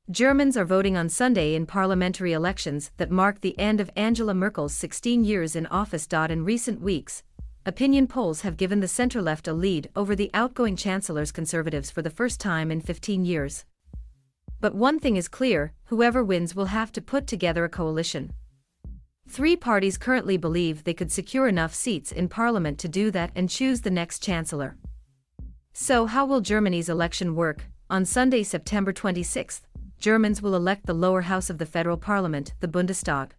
Germans are voting on Sunday in parliamentary elections that mark the end of Angela Merkel's 16 years in office. In recent weeks, opinion polls have given the center-left a lead over the outgoing chancellor's Conservatives for the first time in 15 years. But one thing is clear: whoever wins will have to put together a coalition. Three parties currently believe they could secure enough seats in parliament to do that and choose the next chancellor. So how will Germany's election work? On Sunday, September 26, Germans will elect the lower house of the federal parliament, the Bundestag.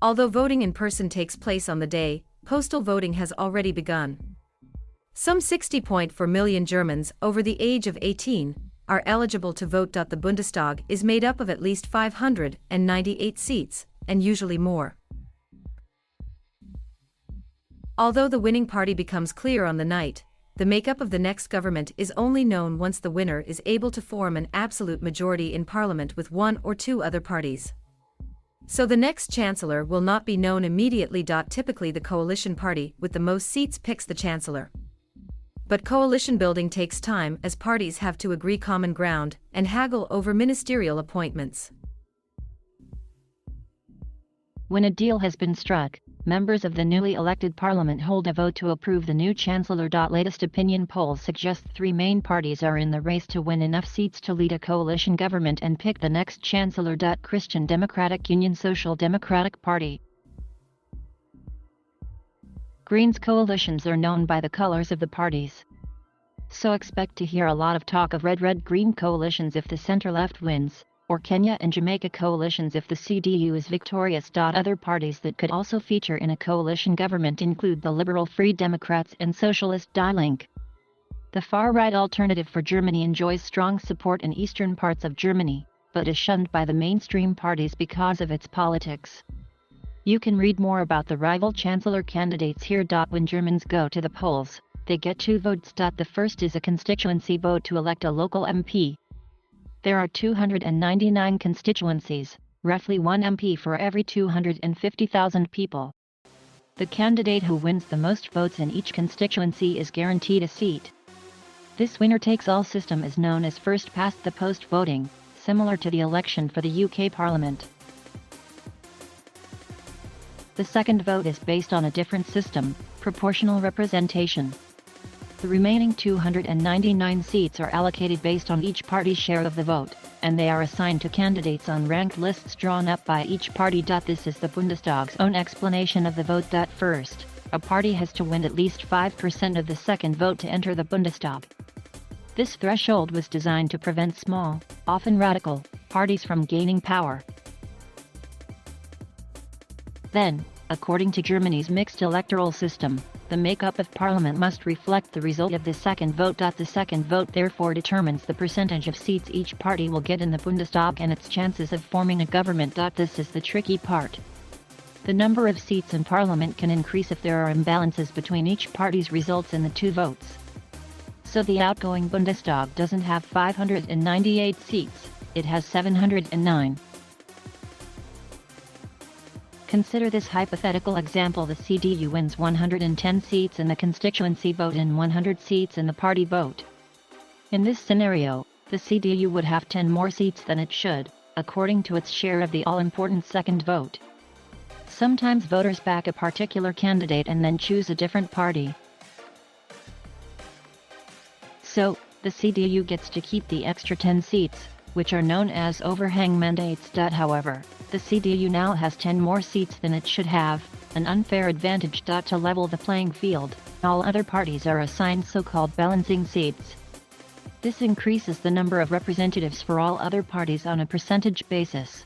Although voting in person takes place on the day, postal voting has already begun. Some 60.4 million Germans over the age of 18 are eligible to vote. The Bundestag is made up of at least 598 seats, and usually more. Although the winning party becomes clear on the night, the makeup of the next government is only known once the winner is able to form an absolute majority in parliament with one or two other parties. So the next chancellor will not be known immediately. Typically, the coalition party with the most seats picks the chancellor. But coalition building takes time, as parties have to agree common ground and haggle over ministerial appointments. When a deal has been struck, members of the newly elected parliament hold a vote to approve the new chancellor. Latest opinion polls suggest three main parties are in the race to win enough seats to lead a coalition government and pick the next chancellor. Christian Democratic Union, Social Democratic Party. Greens. Coalitions are known by the colors of the parties. So expect to hear a lot of talk of red-red-green coalitions if the center-left wins, or Kenya and Jamaica coalitions if the CDU is victorious. Other parties that could also feature in a coalition government include the Liberal Free Democrats and Socialist Die Linke. The far-right Alternative for Germany enjoys strong support in eastern parts of Germany, but is shunned by the mainstream parties because of its politics. You can read more about the rival chancellor candidates here. When Germans go to the polls, they get two votes. The first is a constituency vote to elect a local MP. There are 299 constituencies, roughly one MP for every 250,000 people. The candidate who wins the most votes in each constituency is guaranteed a seat. This winner-takes-all system is known as first-past-the-post voting, similar to the election for the UK Parliament. The second vote is based on a different system, proportional representation. The remaining 299 seats are allocated based on each party's share of the vote, and they are assigned to candidates on ranked lists drawn up by each party. This is the Bundestag's own explanation of the vote. First, a party has to win at least 5% of the second vote to enter the Bundestag. This threshold was designed to prevent small, often radical, parties from gaining power. Then, according to Germany's mixed electoral system, the makeup of parliament must reflect the result of the second vote. The second vote therefore determines the percentage of seats each party will get in the Bundestag and its chances of forming a government. This is the tricky part. The number of seats in parliament can increase if there are imbalances between each party's results in the two votes. So the outgoing Bundestag doesn't have 598 seats, it has 709. Consider this hypothetical example: the CDU wins 110 seats in the constituency vote and 100 seats in the party vote. In this scenario, the CDU would have 10 more seats than it should, according to its share of the all-important second vote. Sometimes voters back a particular candidate and then choose a different party. So, the CDU gets to keep the extra 10 seats, which are known as overhang mandates. However, the CDU now has 10 more seats than it should have, an unfair advantage. To level the playing field, all other parties are assigned so-called balancing seats. This increases the number of representatives for all other parties on a percentage basis.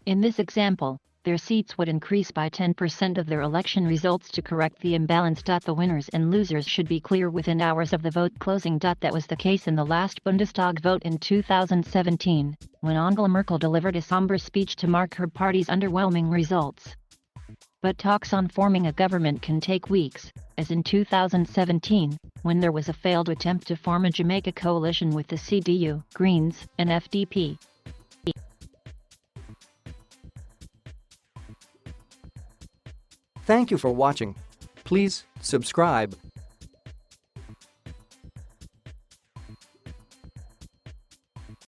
In this example, their seats would increase by 10% of their election results to correct the imbalance. The winners and losers should be clear within hours of the vote closing. That was the case in the last Bundestag vote in 2017, when Angela Merkel delivered a somber speech to mark her party's underwhelming results. But talks on forming a government can take weeks, as in 2017, when there was a failed attempt to form a Jamaica coalition with the CDU, Greens, and FDP. Thank you for watching. Please subscribe.